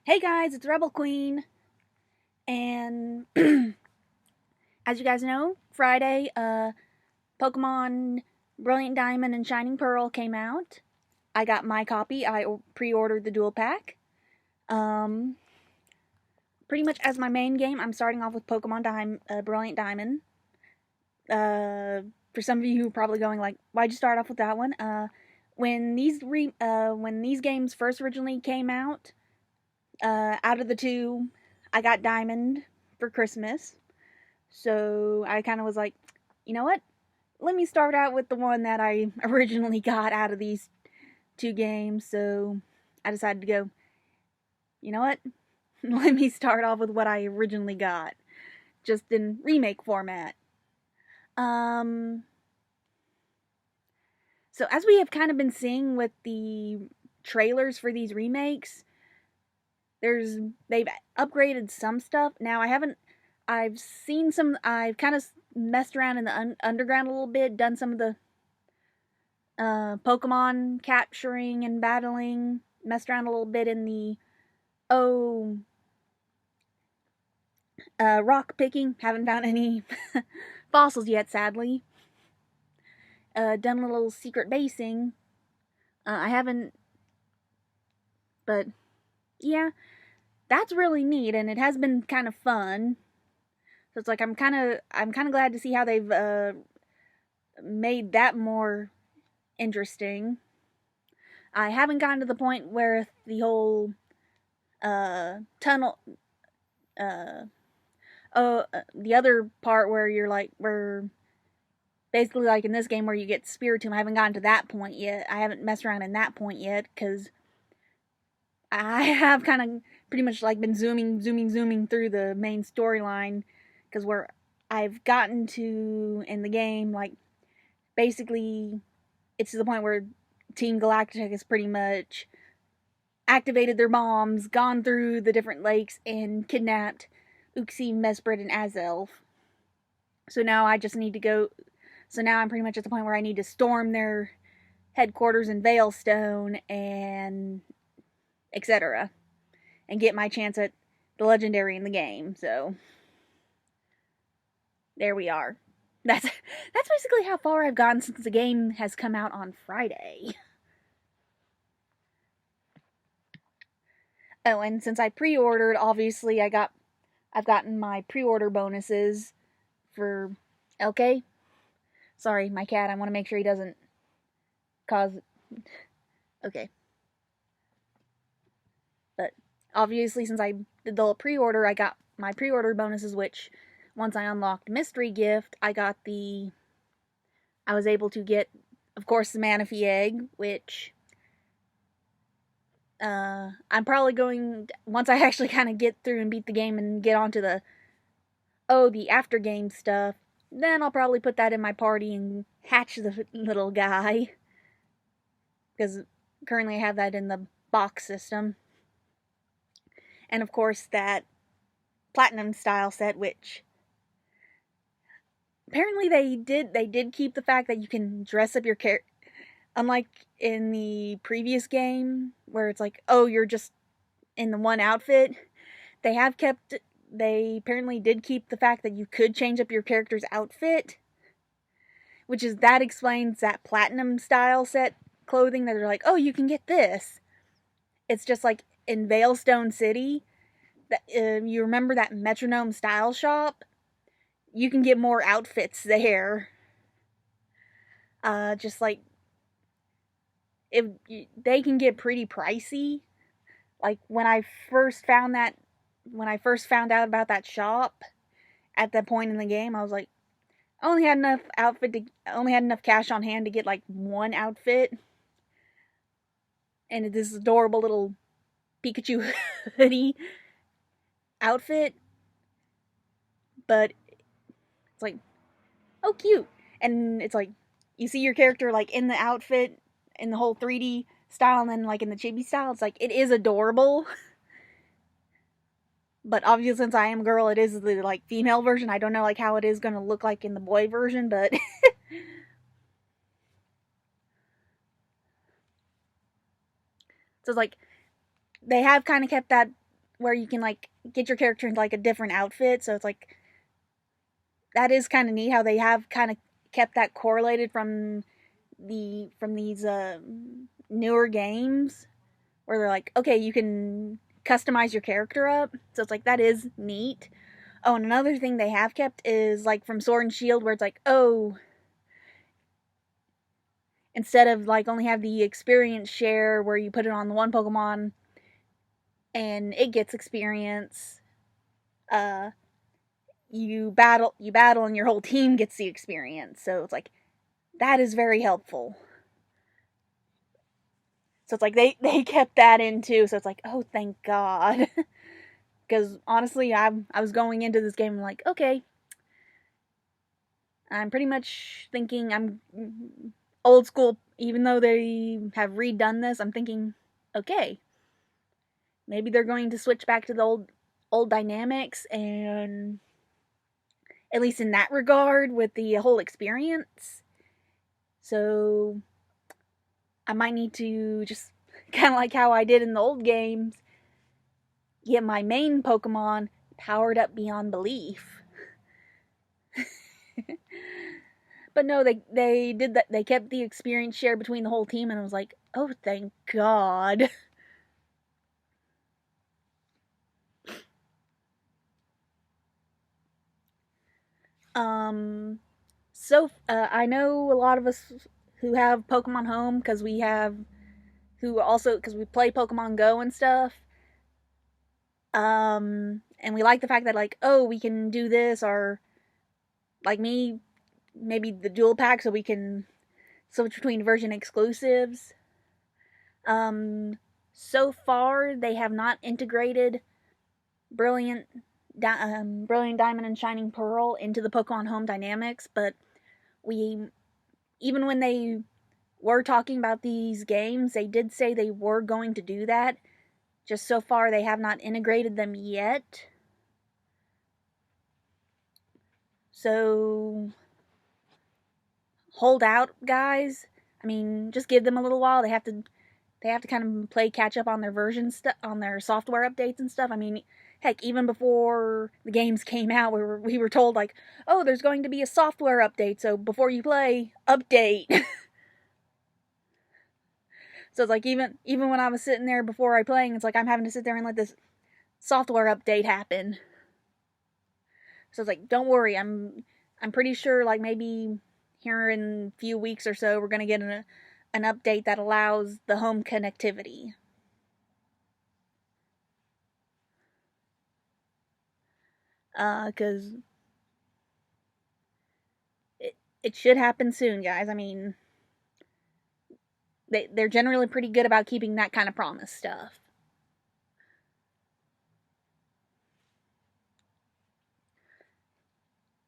Hey guys, it's RebelQueen, and as you guys know, Friday, Pokemon Brilliant Diamond and Shining Pearl came out. I got my copy. I pre-ordered the dual pack. Um, Pretty much as my main game, I'm starting off with Brilliant Diamond. For some of you who are probably going like, "Why'd you start off with that one?" When these games first originally came out of the two, I got Diamond for Christmas. So I kind of was like, you know what? Let me start out with the one that I originally got out of these two games. So I decided to go, you know what? Let me start off with what I originally got, just in remake format. Um, so as we have kind of been seeing with the trailers for these remakes, they've upgraded some stuff. Now I've seen some. I've kind of messed around in the underground a little bit, done some of the Pokemon capturing and battling, messed around a little bit in the oh rock picking. Haven't found any fossils yet, sadly. Done a little secret basing. I haven't, but yeah, that's really neat, and it has been kind of fun. So it's like I'm kind of glad to see how they've made that more interesting. I haven't gotten to the point where the whole tunnel, the other part where you're like, where basically like in this game where you get Spiritomb. I haven't gotten to that point yet. I haven't messed around in that point yet because I have kind of pretty much like been zooming through the main storyline because where I've gotten to in the game, like basically it's to the point where Team Galactic has pretty much activated their bombs, gone through the different lakes, and kidnapped Uxie, Mesprit, and Azelf. So now I just need to go. So now I'm pretty much at the point where I need to storm their headquarters in Veilstone and etc. and get my chance at the legendary in the game. So there we are. That's basically how far I've gotten since the game has come out on Friday. Oh, and since I pre-ordered, obviously I've gotten my pre-order bonuses for LK. Sorry, my cat. I want to make sure he doesn't cause. Okay. But obviously, since I did the pre-order, I got my pre-order bonuses, which once I unlocked Mystery Gift, I was able to get, of course, the Manaphy Egg, which I'm probably going, once I actually kind of get through and beat the game and get onto the after game stuff, then I'll probably put that in my party and hatch the little guy. Because currently I have that in the box system. And of course that platinum style set, which apparently they did keep the fact that you can dress up your character. Unlike in the previous game, where it's like, oh, you're just in the one outfit, they apparently did keep the fact that you could change up your character's outfit, that explains that platinum style set clothing that they're like, oh, you can get this. It's just like in Veilstone City, you remember that Metronome style shop? You can get more outfits there. Just like, if they can get pretty pricey. Like when I first found out about that shop at that point in the game, I was like, I only had enough cash on hand to get like one outfit, and this adorable little Pikachu hoodie outfit. But it's like, oh, cute, and it's like you see your character like in the outfit in the whole 3D style, and then like in the chibi style, it's like it is adorable. But obviously, since I am a girl, it is the like female version. I don't know like how it is gonna look like in the boy version, but so it's like they have kind of kept that where you can like get your character into like a different outfit. So it's like that is kind of neat how they have kind of kept that correlated from these newer games where they're like, okay, you can customize your character up. So it's like that is neat. Oh, and another thing they have kept is like from Sword and Shield where it's like, oh, instead of like only have the experience share where you put it on the one Pokemon and it gets experience, uh you battle and your whole team gets the experience. So it's like that is very helpful. So it's like they kept that in too. So it's like, oh, thank God. Because honestly, I was going into this game like, okay, I'm pretty much thinking I'm old school. Even though they have redone this, I'm thinking, okay, maybe they're going to switch back to the old dynamics, and at least in that regard with the whole experience. So I might need to just kind of like how I did in the old games, get my main Pokemon powered up beyond belief. But no, they did that. They kept the experience share between the whole team, and I was like, oh, thank God. So I know a lot of us who have Pokemon Home because we play Pokemon Go and stuff. And we like the fact that like, oh, we can do this, or like me, maybe the dual pack, so we can switch between version exclusives. Um, so far they have not integrated Brilliant, Brilliant Diamond and Shining Pearl into the Pokemon Home dynamics, but even when they were talking about these games, they did say they were going to do that. Just so far, they have not integrated them yet. So, hold out, guys. I mean, just give them a little while. They have to kind of play catch up on their on their software updates and stuff. I mean, heck, even before the games came out, we were told like, oh, there's going to be a software update, so before you play, update. So it's like even when I was sitting there before I playing, it's like I'm having to sit there and let this software update happen. So it's like, don't worry, I'm pretty sure like maybe here in a few weeks or so we're gonna get an update that allows the home connectivity. Because it should happen soon, guys. I mean, they're generally pretty good about keeping that kind of promise stuff.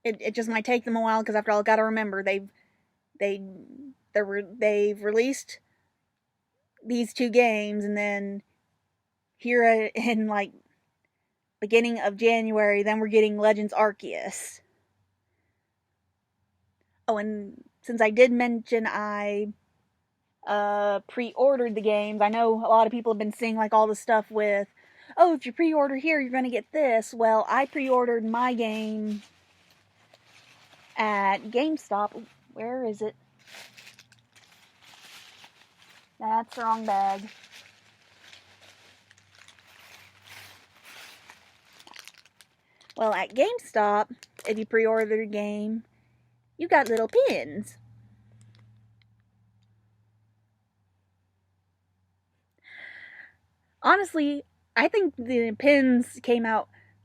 It just might take them a while because after all, got to remember they've released these two games, and then here in like beginning of January, then we're getting Legends Arceus. Oh, and since I did mention I pre-ordered the games, I know a lot of people have been seeing like all the stuff with, oh, if you pre-order here, you're going to get this. Well, I pre-ordered my game at GameStop. Where is it? That's the wrong bag. Well, at GameStop, if you pre-order a game, you got little pins. Honestly, I think the pins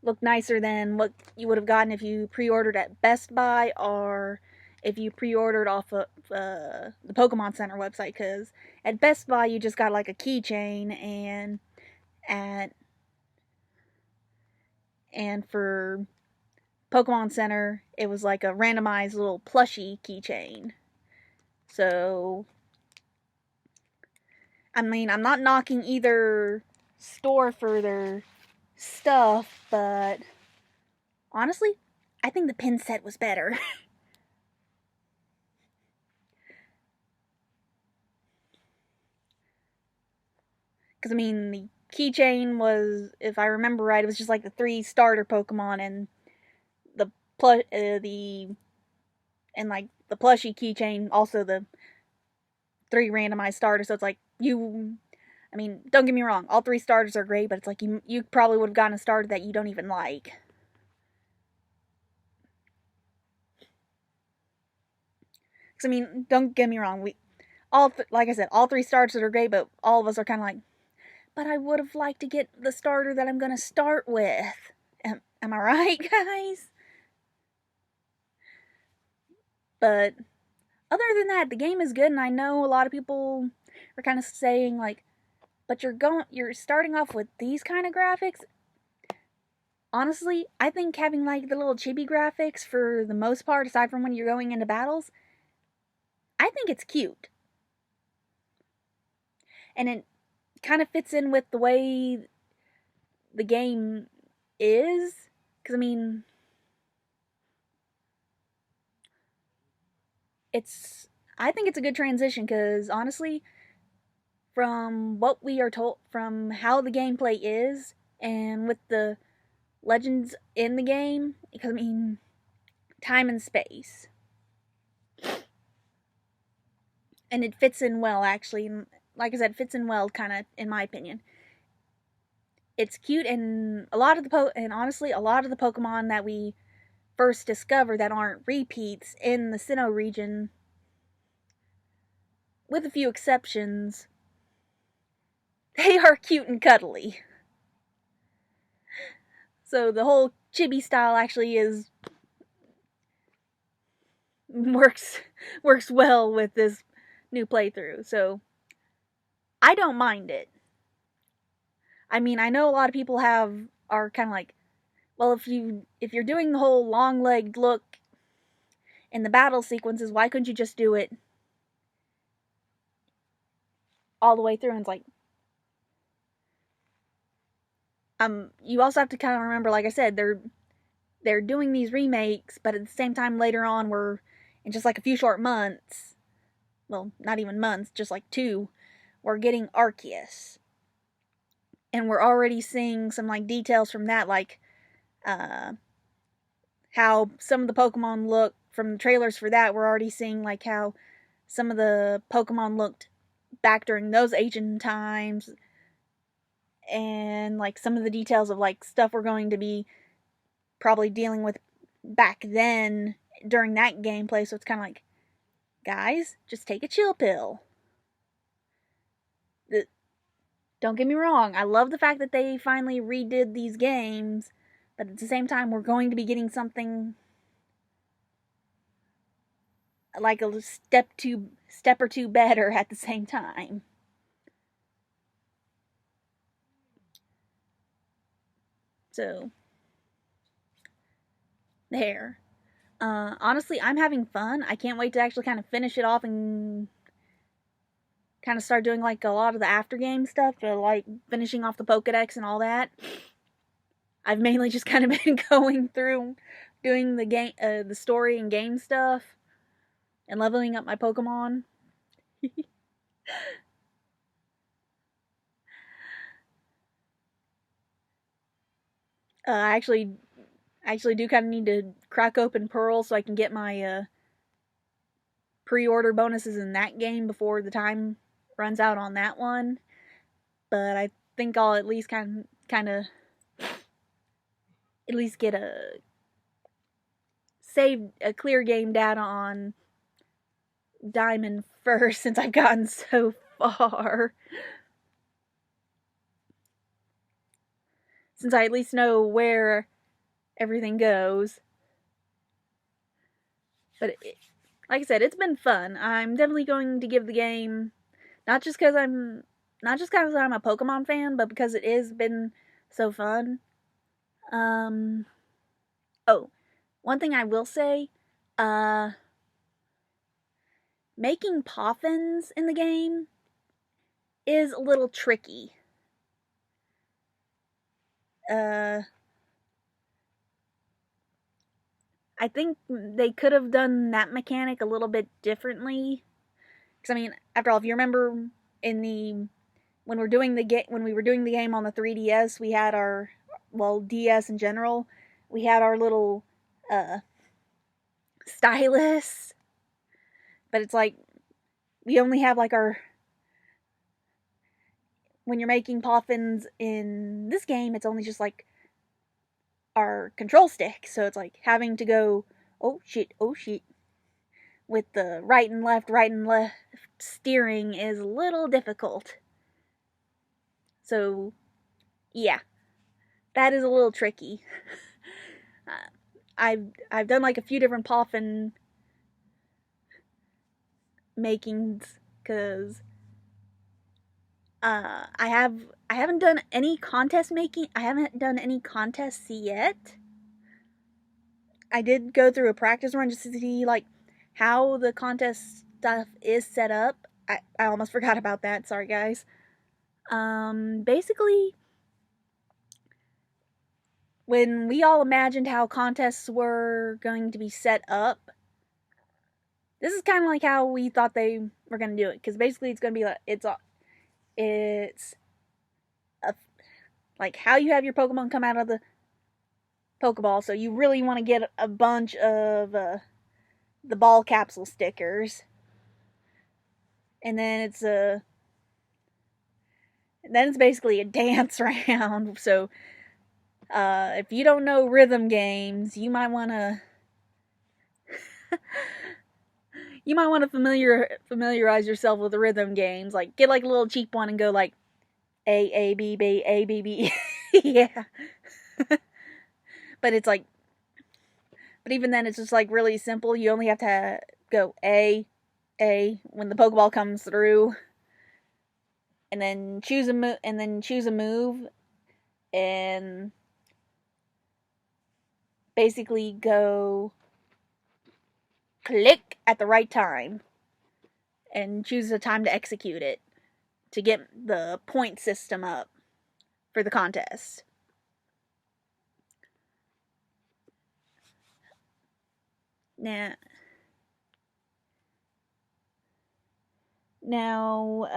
look nicer than what you would have gotten if you pre-ordered at Best Buy or if you pre-ordered off of the Pokemon Center website. Because at Best Buy you just got like a keychain, and for Pokemon Center it was like a randomized little plushie keychain. So I mean, I'm not knocking either store for their stuff, but honestly, I think the pin set was better. Because, I mean, keychain was, if I remember right, it was just like the 3 starter Pokemon, and the the plushie keychain also the 3 randomized starters. So it's like I mean, don't get me wrong, all 3 starters are great, but it's like you probably would have gotten a starter that you don't even like. Because I mean, don't get me wrong, like I said, all 3 starters are great, but all of us are kind of like, but I would have liked to get the starter that I'm going to start with. Am I right, guys? But other than that, the game is good, and I know a lot of people are kind of saying like, but you're starting off with these kind of graphics. Honestly, I think having like the little chibi graphics for the most part, aside from when you're going into battles, I think it's cute. And it kind of fits in with the way the game is. Because, I mean, I think it's a good transition because, honestly, from what we are told, from how the gameplay is, and with the legends in the game, because, I mean, time and space. And it fits in well, actually. Like I said, it fits in well, kind of, in my opinion. It's cute, and honestly, a lot of the Pokemon that we first discover that aren't repeats in the Sinnoh region, with a few exceptions, they are cute and cuddly. So the whole chibi style actually works well with this new playthrough. So I don't mind it. I mean, I know a lot of people are kind of like, well, if you're doing the whole long-legged look in the battle sequences, why couldn't you just do it all the way through? And it's like, you also have to kind of remember, like I said, they're doing these remakes, but at the same time, later on, we're in just like a few short months. Well, not even months, just like 2. We're getting Arceus, and we're already seeing some like details from that, like how some of the Pokemon look from the trailers for that. We're already seeing like how some of the Pokemon looked back during those ancient times, and like some of the details of like stuff we're going to be probably dealing with back then during that gameplay. So it's kind of like, guys, just take a chill pill. Don't get me wrong, I love the fact that they finally redid these games, but at the same time, we're going to be getting something like a step or two better at the same time. So, there. Honestly, I'm having fun. I can't wait to actually kind of finish it off and kind of start doing like a lot of the after game stuff, like finishing off the Pokedex and all that. I've mainly just kind of been going through doing the story and game stuff, and leveling up my Pokemon. I actually do kind of need to crack open Pearl so I can get my pre-order bonuses in that game before the time runs out on that one. But I think I'll at least kind of at least get a clear game data on Diamond first, since I've gotten so far. Since I at least know where everything goes. But like I said, it's been fun. I'm definitely going to give the game, not just because I'm a Pokemon fan, but because it has been so fun. Oh, one thing I will say, making Poffins in the game is a little tricky. I think they could have done that mechanic a little bit differently. Because, I mean, after all, if you remember in the when we were doing the game on the 3DS, we had our, well, DS in general, we had our little stylus, but it's like we only have like our, when you're making poffins in this game, it's only just like our control stick, so it's like having to go, oh shit, with the right and left steering is a little difficult. So, yeah, that is a little tricky. I've done like a few different poffin makings because I haven't done any contest making. I haven't done any contests yet. I did go through a practice run just to see like how the contest stuff is set up. I almost forgot about that. Sorry, guys. Basically, when we all imagined how contests were going to be set up, this is kind of like how we thought they were going to do it. Because basically, it's going to be like it's like how you have your Pokemon come out of the Pokeball. So you really want to get a bunch of the ball capsule stickers, and then it's basically a dance round. So if you don't know rhythm games, you might want to familiarize yourself with the rhythm games. Like get like a little cheap one and go like A B B A B B. Yeah. But it's like, but even then, it's just like really simple. You only have to go A when the Pokeball comes through, and then choose a move, and basically go click at the right time, and choose the time to execute it to get the point system up for the contest. Now,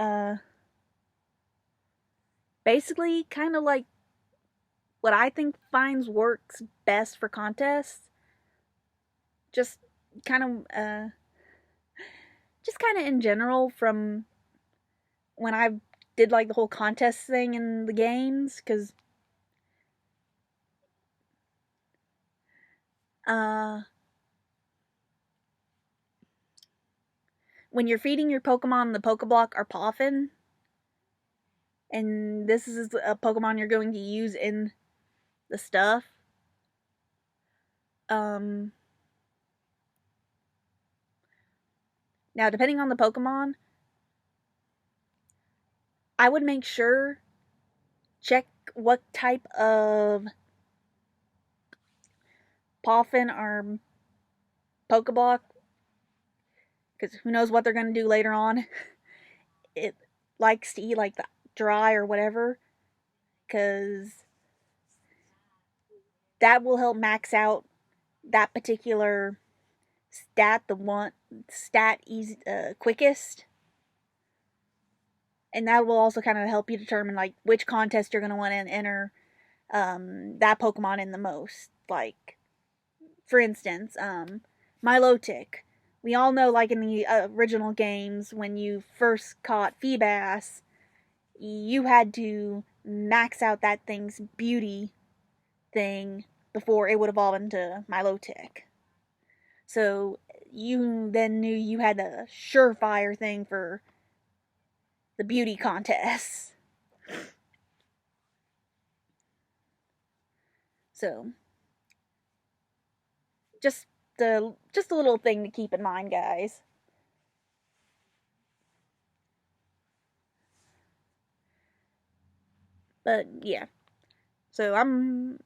basically, kind of like what I think works best for contests, just kind of in general from when I did like the whole contest thing in the games, because when you're feeding your Pokemon the Pokeblock or Poffin, and this is a Pokemon you're going to use in the stuff, now depending on the Pokemon, I would make sure, check what type of Poffin or Pokeblock, because who knows what they're going to do later on. It likes to eat like the dry or whatever, because that will help max out that particular stat, quickest, and that will also kind of help you determine like which contest you're going to want to enter that Pokemon in the most. Like, for instance, Milotic. We all know, like in the original games, when you first caught Feebas, you had to max out that thing's beauty thing before it would evolve into Milotic. So you then knew you had the surefire thing for the beauty contests. So just a little thing to keep in mind, guys. But yeah, so I'm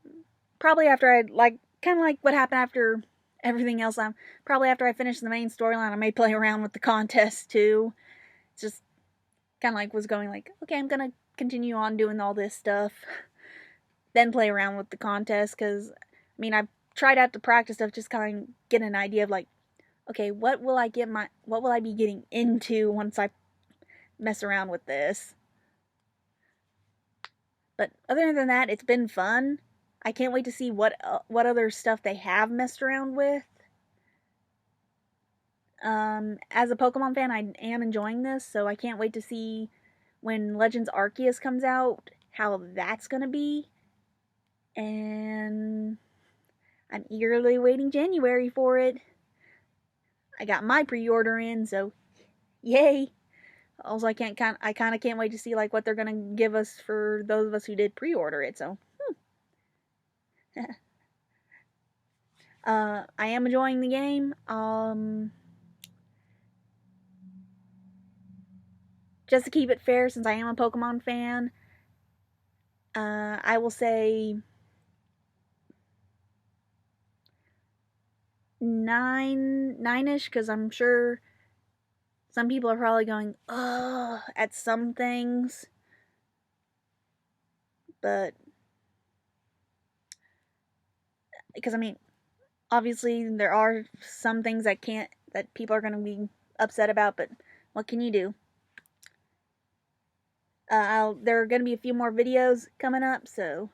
probably after I kind of like what happened after everything else. I'm probably after I finish the main storyline, I may play around with the contest too. It's just kind of like was going like, okay, I'm gonna continue on doing all this stuff, then play around with the contest, because I mean I've tried out the practice stuff, just kind of get an idea of like, okay, what will I be getting into once I mess around with this. But other than that, it's been fun. I can't wait to see what other stuff they have messed around with. As a Pokemon fan, I am enjoying this, so I can't wait to see when Legends Arceus comes out, how that's gonna be. And I'm eagerly waiting January for it. I got my pre-order in, so yay! Also, I kind of can't wait to see like what they're gonna give us for those of us who did pre-order it. So, I am enjoying the game. Just to keep it fair, since I am a Pokemon fan, I will say 9-ish, because I'm sure some people are probably going, ugh, at some things. But, because I mean, obviously there are some things that people are going to be upset about, but what can you do? There are going to be a few more videos coming up, so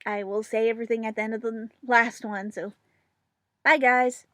I will say everything at the end of the last one. So, bye guys.